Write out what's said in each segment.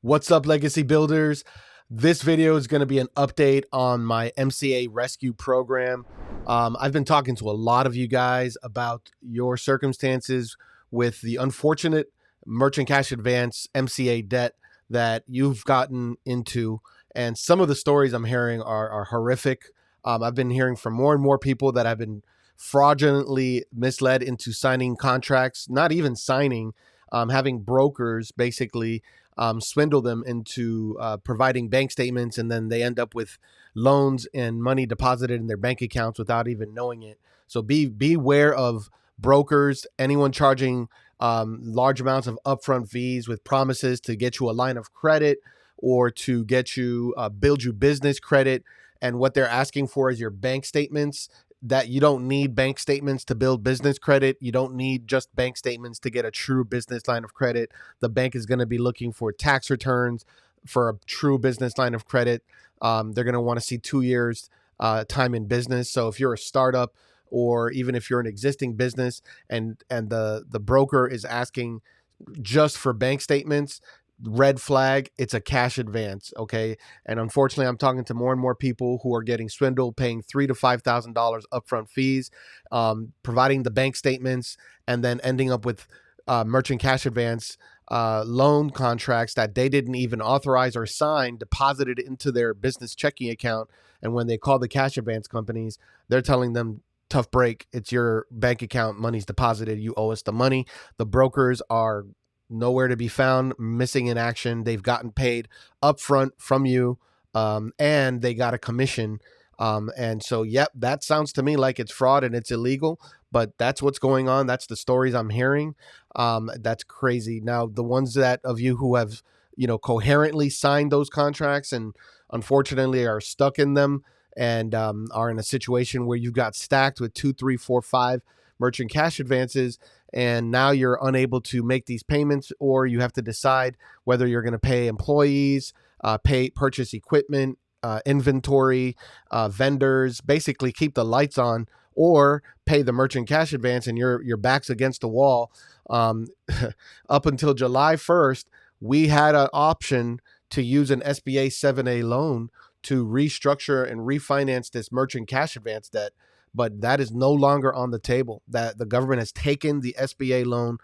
What's up, legacy builders? This video is going to be an update on my MCA rescue program. I've been talking to a lot of you guys about your circumstances with the unfortunate merchant cash advance MCA debt that you've gotten into. And some of the stories I'm hearing are horrific. I've been hearing from more and more people that have been fraudulently misled into signing contracts, not even signing, having brokers basically swindle them into providing bank statements, and then they end up with loans and money deposited in their bank accounts without even knowing it. So beware of brokers, anyone charging large amounts of upfront fees with promises to get you a line of credit or to get you build you business credit. And what they're asking for is your bank statements. That you don't need bank statements to build business credit. You don't need just bank statements to get a true business line of credit. The bank is going to be looking for tax returns for a true business line of credit. They're going to want to see 2 years time in business. So if you're a startup or even if you're an existing business and the broker is asking just for bank statements, red flag, it's a cash advance. Okay. And unfortunately, I'm talking to more and more people who are getting swindled, paying $3,000 to $5,000 upfront fees, providing the bank statements, and then ending up with merchant cash advance loan contracts that they didn't even authorize or sign, deposited into their business checking account. And when they call the cash advance companies, they're telling them, tough break, it's your bank account, money's deposited, you owe us the money. The brokers are nowhere to be found, missing in action. They've gotten paid upfront from you, and they got a commission. And so, yep, that sounds to me like it's fraud and it's illegal, but that's what's going on. That's the stories I'm hearing. That's crazy. Now, the ones that of you who have, coherently signed those contracts and unfortunately are stuck in them and are in a situation where you've got stacked with 2, 3, 4, 5 merchant cash advances, and now you're unable to make these payments, or you have to decide whether you're going to pay employees, purchase equipment, inventory, vendors, basically keep the lights on, or pay the merchant cash advance, and your back's against the wall. Up until July 1st, we had an option to use an SBA 7A loan to restructure and refinance this merchant cash advance debt. But that is no longer on the table. That the government has taken the SBA loan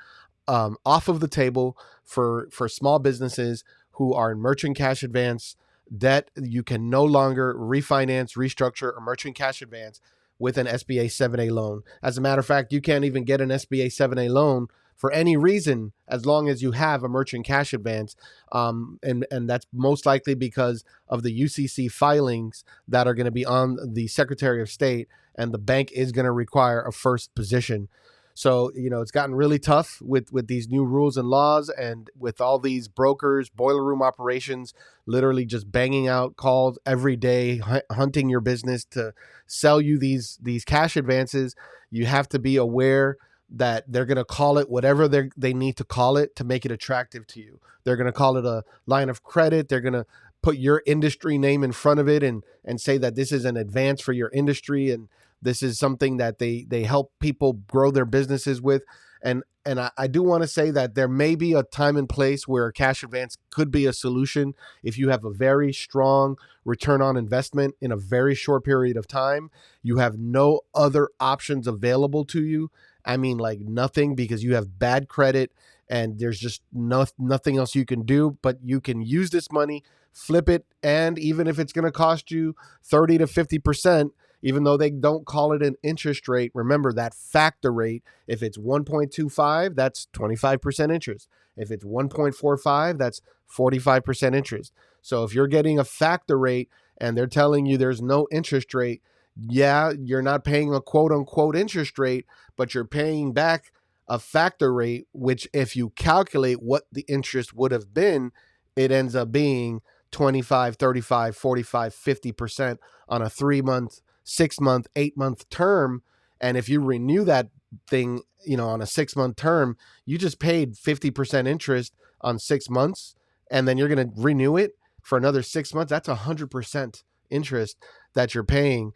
off of the table for small businesses who are in merchant cash advance debt. You can no longer refinance, restructure, or merchant cash advance with an SBA 7A loan. As a matter of fact, you can't even get an SBA 7A loan for any reason as long as you have a merchant cash advance. And that's most likely because of the UCC filings that are going to be on the Secretary of State, and the bank is going to require a first position. So, it's gotten really tough with these new rules and laws, and with all these brokers, boiler room operations, literally just banging out calls every day, hunting your business to sell you these cash advances. You have to be aware that they're going to call it whatever they need to call it to make it attractive to you. They're going to call it a line of credit. They're going to put your industry name in front of it and say that this is an advance for your industry, and this is something that they help people grow their businesses with. And I do want to say that there may be a time and place where cash advance could be a solution if you have a very strong return on investment in a very short period of time. You have no other options available to you. I mean, like nothing, because you have bad credit and there's just nothing else you can do, but you can use this money, flip it, and even if it's going to cost you 30 to 50%, even though they don't call it an interest rate, remember that factor rate. If it's 1.25, that's 25% interest. If it's 1.45, that's 45% interest. So if you're getting a factor rate and they're telling you there's no interest rate, yeah, you're not paying a quote unquote interest rate, but you're paying back a factor rate, which if you calculate what the interest would have been, it ends up being 25, 35, 45, 50% on a 3-month, 6-month, 8-month term. And if you renew that thing, on a 6-month term, you just paid 50% interest on 6 months, and then you're going to renew it for another 6 months. That's 100% interest that you're paying.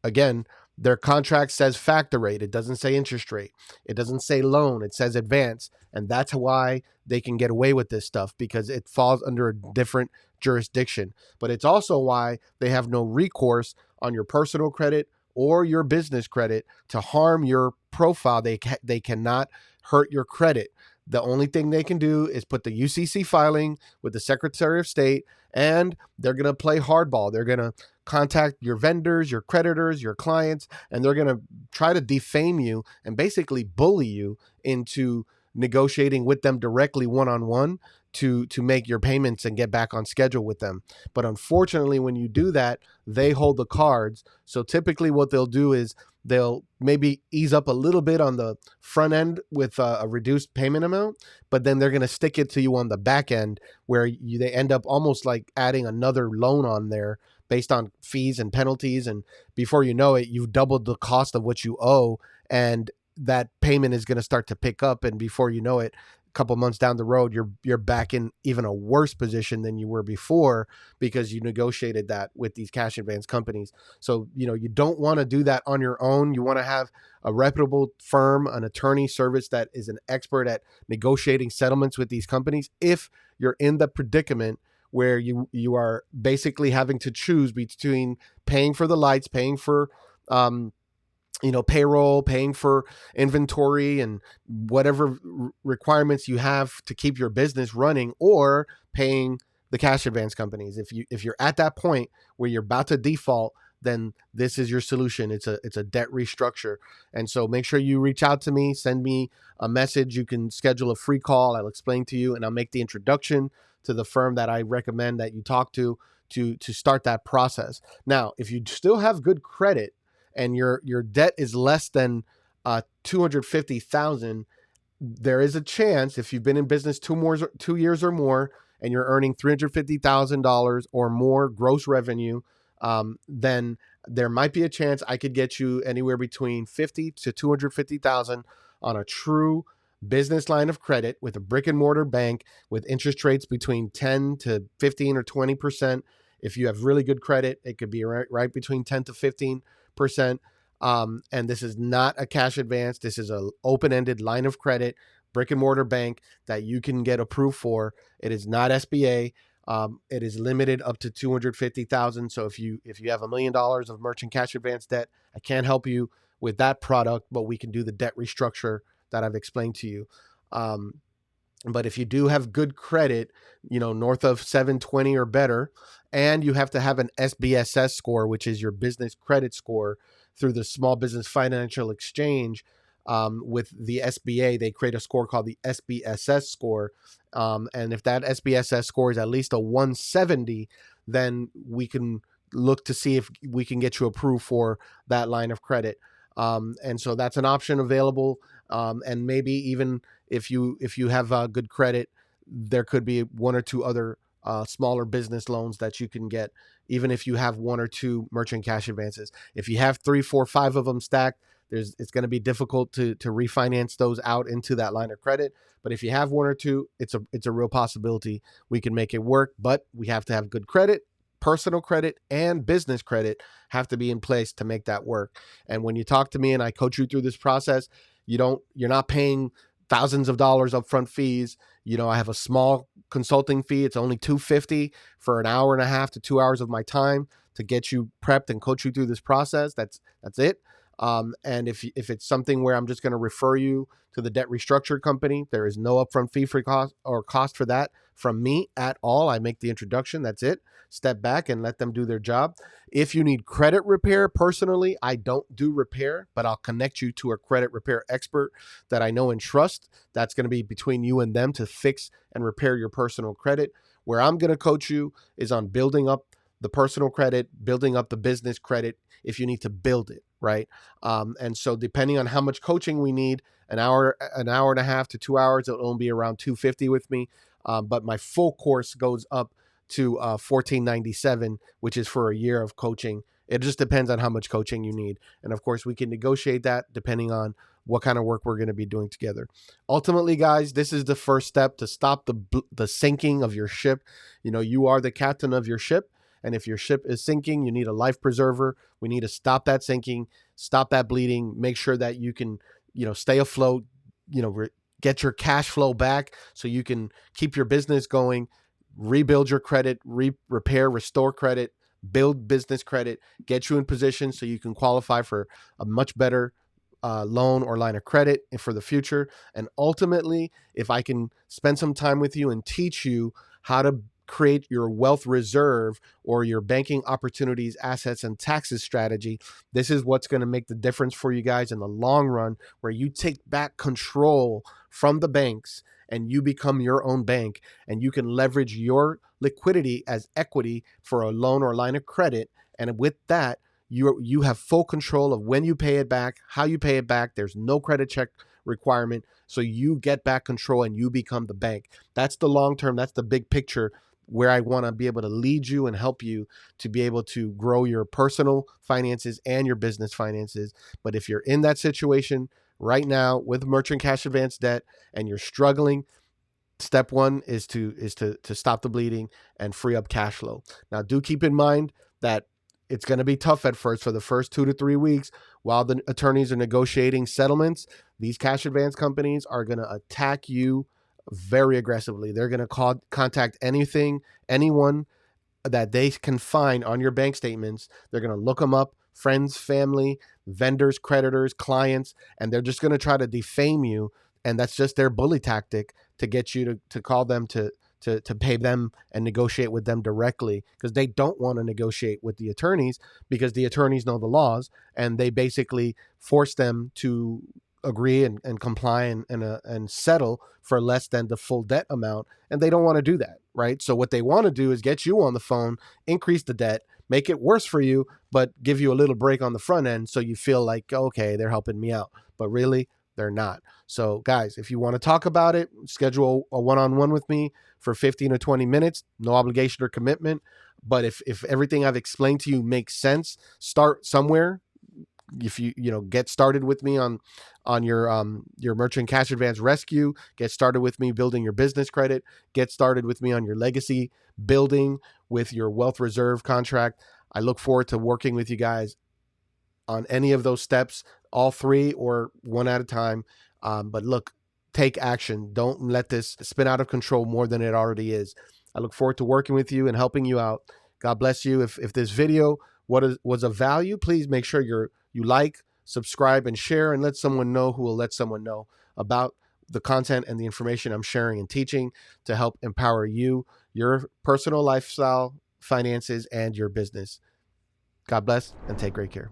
Again, Their contract says factor rate. It doesn't say interest rate. It doesn't say loan. It says advance. And that's why they can get away with this stuff, because it falls under a different jurisdiction. But it's also why they have no recourse on your personal credit or your business credit to harm your profile. They cannot hurt your credit. The only thing they can do is put the UCC filing with the Secretary of State, and they're going to play hardball. They're going to contact your vendors, your creditors, your clients, and they're going to try to defame you and basically bully you into negotiating with them directly one-on-one to make your payments and get back on schedule with them. But unfortunately, when you do that, they hold the cards. So typically what they'll do is they'll maybe ease up a little bit on the front end with a reduced payment amount, but then they're going to stick it to you on the back end where they end up almost like adding another loan on there based on fees and penalties. And before you know it, you've doubled the cost of what you owe, and that payment is going to start to pick up. And before you know it, a couple months down the road, you're back in even a worse position than you were before, because you negotiated that with these cash advance companies. So, you don't want to do that on your own. You want to have a reputable firm, an attorney service that is an expert at negotiating settlements with these companies. If you're in the predicament where you are basically having to choose between paying for the lights, paying for payroll, paying for inventory and whatever requirements you have to keep your business running, or paying the cash advance companies. If you're at that point where you're about to default, then this is your solution. It's a debt restructure. And so make sure you reach out to me, send me a message. You can schedule a free call. I'll explain to you, and I'll make the introduction to the firm that I recommend that you talk to start that process. Now, if you still have good credit and your debt is less than $250,000, there is a chance, if you've been in business 2 years or more and you're earning $350,000 or more gross revenue, then there might be a chance I could get you anywhere between $50,000 to $250,000 on a true business line of credit with a brick and mortar bank with interest rates between 10 to 15 or 20%. If you have really good credit, it could be right between 10 to 15%. And this is not a cash advance. This is an open-ended line of credit, brick and mortar bank that you can get approved for. It is not SBA. It is limited up to $250,000. So if you have $1 million of merchant cash advance debt, I can't help you with that product, but we can do the debt restructure that I've explained to you. But if you do have good credit, north of 720 or better, and you have to have an SBSS score, which is your business credit score through the Small Business Financial Exchange, with the SBA, they create a score called the SBSS score. And if that SBSS score is at least a 170, then we can look to see if we can get you approved for that line of credit. And so that's an option available. And maybe even if you have good credit, there could be one or two other smaller business loans that you can get, even if you have one or two merchant cash advances. If you have 3, 4, 5 of them stacked, it's going to be difficult to refinance those out into that line of credit. But if you have one or two, it's a real possibility we can make it work. But we have to have good credit. Personal credit and business credit have to be in place to make that work. And when you talk to me and I coach you through this process, you're not paying thousands of dollars upfront fees. I have a small consulting fee. It's only $250 for an hour and a half to 2 hours of my time to get you prepped and coach you through this process. That's it. And if it's something where I'm just going to refer you to the debt restructure company, there is no upfront fee for cost for that from me at all. I make the introduction. That's it. Step back and let them do their job. If you need credit repair, personally, I don't do repair, but I'll connect you to a credit repair expert that I know and trust. That's going to be between you and them to fix and repair your personal credit. Where I'm going to coach you is on building up the personal credit, building up the business credit if you need to build it, right? And so depending on how much coaching we need, an hour and a half to 2 hours, it'll only be around $250 with me. But my full course goes up to $1,497, which is for a year of coaching. It just depends on how much coaching you need. And of course, we can negotiate that depending on what kind of work we're going to be doing together. Ultimately, guys, this is the first step to stop the sinking of your ship. You are the captain of your ship. And if your ship is sinking, you need a life preserver. We need to stop that sinking. stop that bleeding, make sure that you can, stay afloat, get your cash flow back so you can keep your business going, rebuild your credit, repair, restore credit, build business credit, get you in position so you can qualify for a much better loan or line of credit for the future. And ultimately, if I can spend some time with you and teach you how to create your wealth reserve or your banking opportunities, assets, and taxes strategy, this is what's going to make the difference for you guys in the long run, where you take back control from the banks and you become your own bank, and you can leverage your liquidity as equity for a loan or line of credit. And with that, you have full control of when you pay it back, how you pay it back. There's no credit check requirement. So you get back control and you become the bank. That's the long term. That's the big picture, where I want to be able to lead you and help you to be able to grow your personal finances and your business finances. But if you're in that situation right now with merchant cash advance debt and you're struggling, step one is to stop the bleeding and free up cash flow. Now, do keep in mind that it's going to be tough at first for the first 2 to 3 weeks while the attorneys are negotiating settlements. These cash advance companies are going to attack you very aggressively. They're going to contact anyone that they can find on your bank statements. They're going to look them up, friends, family, vendors, creditors, clients, and they're just going to try to defame you. And that's just their bully tactic to get you to call them to pay them and negotiate with them directly, because they don't want to negotiate with the attorneys, because the attorneys know the laws and they basically force them to agree and comply and settle for less than the full debt amount. And they don't want to do that, right? So what they want to do is get you on the phone, increase the debt, make it worse for you, but give you a little break on the front end so you feel like, okay, they're helping me out. But really, they're not. So guys, if you want to talk about it, schedule a one-on-one with me for 15 or 20 minutes, no obligation or commitment. But if everything I've explained to you makes sense, start somewhere. If you get started with me on your merchant cash advance rescue, get started with me building your business credit, get started with me on your legacy building with your wealth reserve contract. I look forward to working with you guys on any of those steps, all three or one at a time. But look, take action. Don't let this spin out of control more than it already is. I look forward to working with you and helping you out. God bless you. If this video was of value, please make sure you like, subscribe, and share, and let someone know who will let someone know about the content and the information I'm sharing and teaching to help empower you, your personal lifestyle, finances, and your business. God bless and take great care.